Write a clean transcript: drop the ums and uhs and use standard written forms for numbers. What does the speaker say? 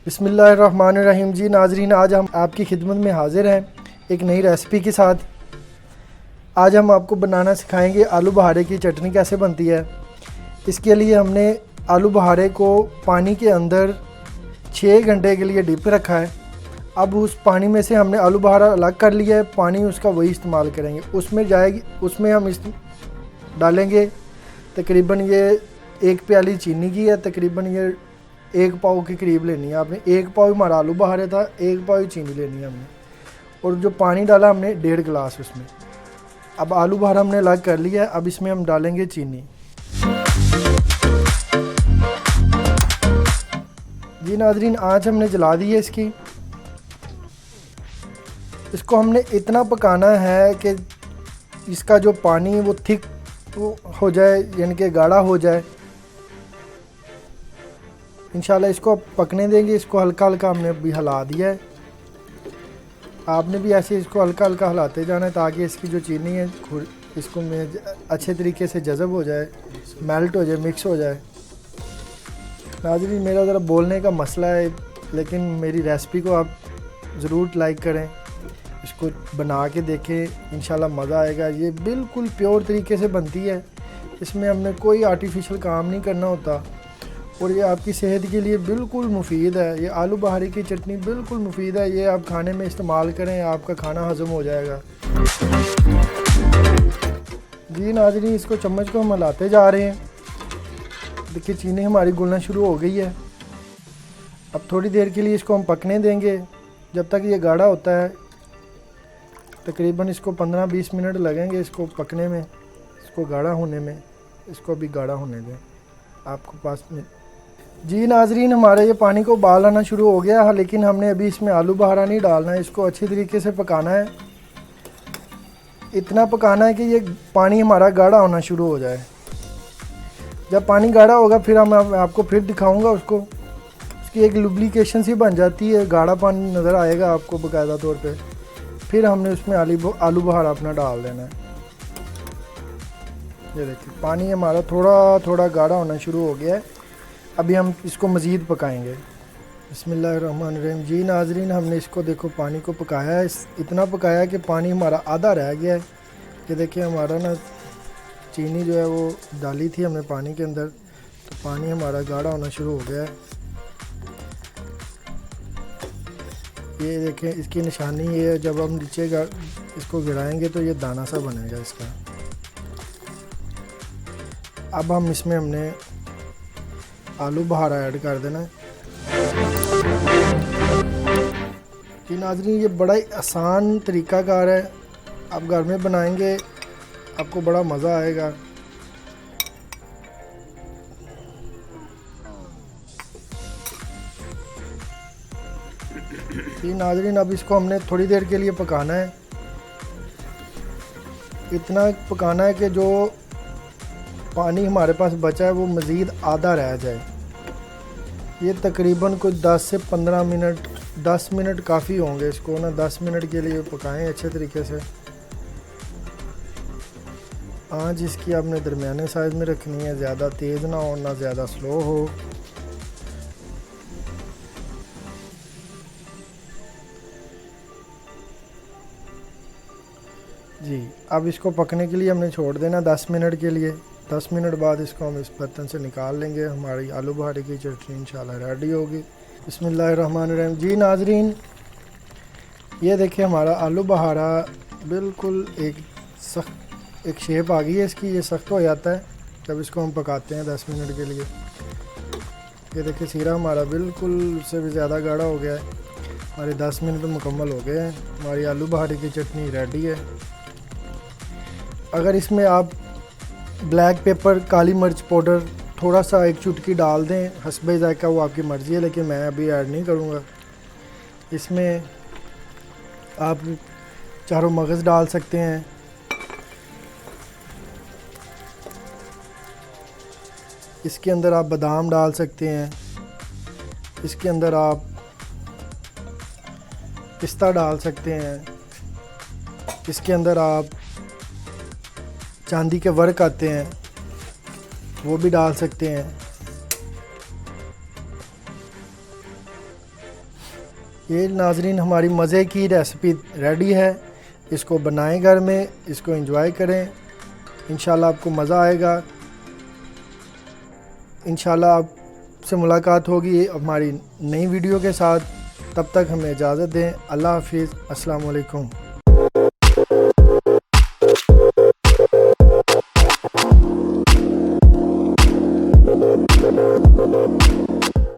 बिस्मिल्लाहिर्रहमानिर्रहीम। जी नाजरीन, आज हम आपकी खिदमत में हाज़िर हैं एक नई रेसिपी के साथ। आज हम आपको बनाना सिखाएंगे आलू बहारे की चटनी कैसे बनती है। इसके लिए हमने आलू बहारे को पानी के अंदर 6 घंटे के लिए डिप रखा है। अब उस पानी में से हमने आलू बहारा अलग कर लिया है, पानी उसका वही इस्तेमाल करेंगे। उसमें हम डालेंगे तकरीबन ये 1 प्याली चीनी की है, तकरीबन ये 1 पाव के करीब लेनी है आपने। 1 पाव हमारा आलू बहारे था, 1 पाव चीनी लेनी है हमने। और जो पानी डाला हमने 1.5 गिलास उसमें। अब आलू बहारा हमने अलग कर लिया है। अब इसमें हम डालेंगे चीनी। जी नाजरीन, आँच हमने जला दी है इसकी। इसको हमने इतना पकाना है कि इसका जो पानी वो थिक हो जाए, यानी कि गाढ़ा हो जाए। इंशाल्लाह इसको पकने देंगे। इसको हल्का हल्का हमने अभी हिला दिया है। आपने भी ऐसे इसको हल्का हल्का हिलाते जाना है ताकि इसकी जो चीनी है इसको में अच्छे तरीके से जज़ब हो जाए, मेल्ट हो जाए, मिक्स हो जाए। नाज़रीन, मेरा ज़रा बोलने का मसला है, लेकिन मेरी रेसिपी को आप ज़रूर लाइक करें, इसको बना के देखें, इंशाल्लाह मज़ा आएगा। ये बिल्कुल प्योर तरीके से बनती है, इसमें हमने कोई आर्टिफिशियल काम नहीं करना होता। और ये आपकी सेहत के लिए बिल्कुल मुफीद है। ये आलू बहारे की चटनी बिल्कुल मुफीद है। ये आप खाने में इस्तेमाल करें, आपका खाना हज़म हो जाएगा। जी नाज़रीन, इसको चम्मच को हम हिलाते जा रहे हैं। देखिए चीनी हमारी घुलना शुरू हो गई है। अब थोड़ी देर के लिए इसको हम पकने देंगे जब तक ये गाढ़ा होता है। तकरीबन इसको 15-20 मिनट लगेंगे इसको पकने में, इसको गाढ़ा होने में। इसको भी गाढ़ा होने दें आपको पास में। जी नाजरीन, हमारे ये पानी को उबाल आना शुरू हो गया है, लेकिन हमने अभी इसमें आलू बहारा नहीं डालना है। इसको अच्छी तरीके से पकाना है। इतना पकाना है कि ये पानी हमारा गाढ़ा होना शुरू हो जाए। जब पानी गाढ़ा होगा फिर हम आपको फिर दिखाऊंगा उसको। उसकी एक लुब्रिकेशन सी बन जाती है, गाढ़ा पानी नज़र आएगा आपको बाकायदा तौर पे। फिर हमने उसमें आलू बहारा अपना डाल देना है। ये देखिए पानी हमारा थोड़ा थोड़ा गाढ़ा होना शुरू हो गया है। अभी हम इसको मज़ीद पकाएंगे। बिस्मिल्लाहिर्रहमानिर्रहीम। जी नाजरीन, हमने इसको देखो पानी को पकाया है, इतना पकाया कि पानी हमारा आधा रह गया है। ये देखिए हमारा ना चीनी जो है वो डाली थी हमने पानी के अंदर, तो पानी हमारा गाढ़ा होना शुरू हो गया है। ये देखें इसकी निशानी ये है, जब हम नीचे इसको गिराएंगे तो ये दाना सा बनेगा इसका। अब हम इसमें हमने आलू बहारा ऐड कर देना है। कि नाज़रीन, ये बड़ा ही आसान तरीक़ाकार है। आप घर में बनाएंगे आपको बड़ा मज़ा आएगा। कि नाज़रीन, अब इसको हमने थोड़ी देर के लिए पकाना है। इतना पकाना है कि जो पानी हमारे पास बचा है वो मज़ीद आधा रह जाए। ये तकरीबन कोई 10 से 15 मिनट, 10 मिनट काफ़ी होंगे। इसको ना 10 मिनट के लिए पकाएं अच्छे तरीके से। आँच इसकी आपने दरमियाने साइज़ में रखनी है, ज़्यादा तेज़ ना हो ना ज़्यादा स्लो हो। जी, अब इसको पकने के लिए हमने छोड़ देना 10 मिनट के लिए। 10 मिनट बाद इसको हम इस बर्तन से निकाल लेंगे। हमारी आलू बहारे की चटनी इंशाल्लाह रेडी होगी। बिस्मिल्लाहिर्रहमानिर्रहीम। जी नाजरीन, ये देखिए हमारा आलू बहारा बिल्कुल एक शेप आ गई है इसकी। ये सख्त हो जाता है जब इसको हम पकाते हैं 10 मिनट के लिए। ये देखिए सीरा हमारा बिल्कुल उससे भी ज़्यादा गाढ़ा हो गया है। हमारे 10 मिनट मुकम्मल हो गए हैं। हमारी आलू बहारे की चटनी रेडी है। अगर इसमें आप ब्लैक पेपर, काली मिर्च पाउडर थोड़ा सा 1 चुटकी डाल दें हस्बे ज़ायका, वो आपकी मर्ज़ी है, लेकिन मैं अभी ऐड नहीं करूँगा। इसमें आप चारों मगज़ डाल सकते हैं। इसके अंदर आप बादाम डाल सकते हैं। इसके अंदर आप पिस्ता डाल सकते हैं। इसके अंदर आप चांदी के वर्क आते हैं वो भी डाल सकते हैं। ये नाजरीन हमारी मज़े की रेसिपी रेडी है। इसको बनाएं घर में, इसको एंजॉय करें, इंशाल्लाह आपको मज़ा आएगा। इंशाल्लाह आपसे मुलाकात होगी हमारी नई वीडियो के साथ। तब तक हमें इजाज़त दें। अल्लाह हाफिज़। अस्सलाम वालेकुम।